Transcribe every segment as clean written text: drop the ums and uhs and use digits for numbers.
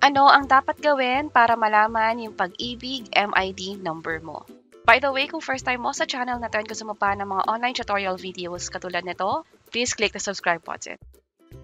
Ano ang dapat gawin para malaman yung Pag-ibig MID number mo? By the way, kung first time mo sa channel na to and gusto mo pa ng mga online tutorial videos katulad nito, please click the subscribe button.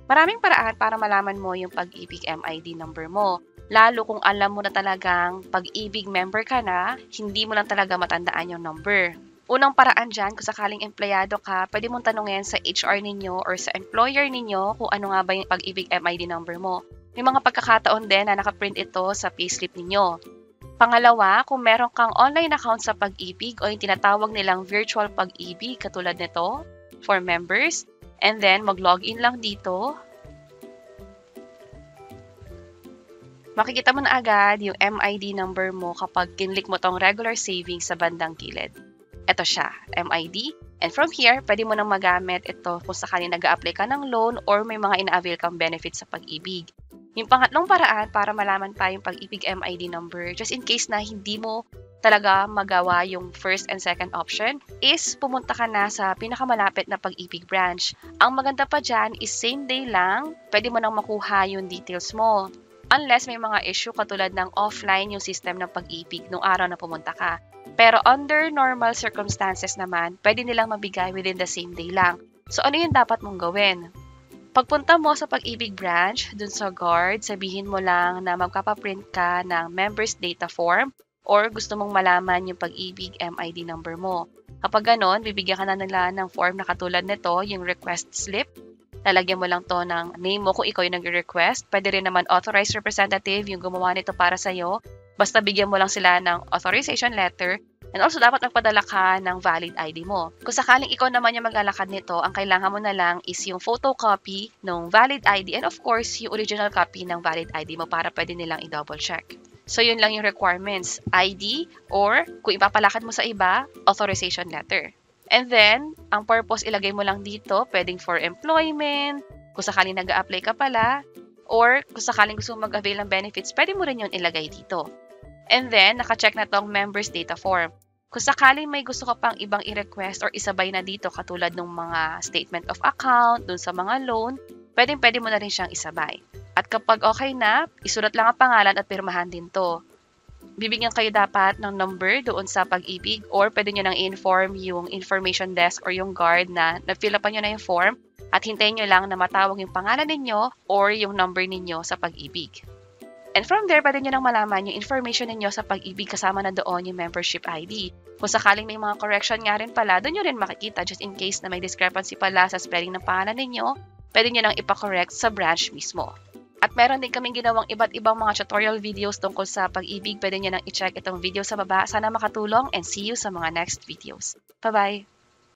Maraming paraan para malaman mo yung Pag-ibig MID number mo. Lalo kung alam mo na talagang Pag-ibig member ka na, hindi mo lang talaga matandaan yung number. Unang paraan dyan, kung sakaling empleyado ka, pwede mong tanungin sa HR ninyo or sa employer ninyo kung ano nga ba yung Pag-ibig MID number mo. May mga pagkakataon din na nakaprint ito sa payslip ninyo. Pangalawa, kung meron kang online account sa Pag-ibig o yung tinatawag nilang virtual Pag-ibig katulad nito for members, and then mag-login lang dito, makikita mo na agad yung MID number mo kapag kinlik mo tong regular savings sa bandang gilid. Ito siya, MID. And from here, pwede mo nang magamit ito kung sakaling nag-a-apply ka ng loan or may mga ina-avail kang benefits sa Pag-ibig. Yung pangatlong paraan para malaman pa yung Pag-ibig MID number, just in case na hindi mo talaga magawa yung first and second option, is pumunta ka na sa pinakamalapit na Pag-ibig branch. Ang maganda pa dyan is same day lang, pwede mo nang makuha yung details mo. Unless may mga issue katulad ng offline yung system ng Pag-ibig nung araw na pumunta ka. Pero under normal circumstances naman, pwede nilang mabigay within the same day lang. So ano yung dapat mong gawin? Pagpunta mo sa Pag-ibig branch, dun sa guard, sabihin mo lang na magpapaprint ka ng members data form or gusto mong malaman yung Pag-ibig MID number mo. Kapag ganon, bibigyan ka na nila ng form na katulad nito, yung request slip. Lalagyan mo lang to ng name mo kung ikaw yung nag-request. Pwede rin naman authorized representative yung gumawa nito para sa'yo. Basta bigyan mo lang sila ng authorization letter. And also, dapat magpadala ka ng valid ID mo. Kung sakaling ikaw naman yung mag-alakad nito, ang kailangan mo na lang is yung photocopy ng valid ID and of course, yung original copy ng valid ID mo para pwede nilang i-double check. So, yun lang yung requirements. ID or kung ipapalakad mo sa iba, authorization letter. And then, ang purpose ilagay mo lang dito, pwedeng for employment, kung sakaling nag-a-apply ka pala, or kung sakaling gusto mo mag-avail ng benefits, pwede mo rin yun ilagay dito. And then, naka-check na tong members data form. Kung sakaling may gusto ka pang ibang i-request or isabay na dito katulad ng mga statement of account, dun sa mga loan, pwede mo na rin siyang isabay. At kapag okay na, isulat lang ang pangalan at pirmahan din to. Bibigyan kayo dapat ng number doon sa Pag-ibig or pwede nyo nang i-inform yung information desk or yung guard na na-fill upan nyo na yung form at hintayin nyo lang na matawag yung pangalan ninyo or yung number ninyo sa Pag-ibig. And from there, pwede nyo nang malaman yung information ninyo sa Pag-ibig kasama na doon yung membership ID. Kung sakaling may mga correction nga rin pala, doon nyo rin makikita just in case na may discrepancy pala sa spelling ng pangalan ninyo, pwede nyo nang ipakorrect sa branch mismo. At meron din kaming ginawang iba't ibang mga tutorial videos tungkol sa Pag-ibig. Pwede nyo nang i-check itong video sa baba. Sana makatulong and see you sa mga next videos. Bye-bye!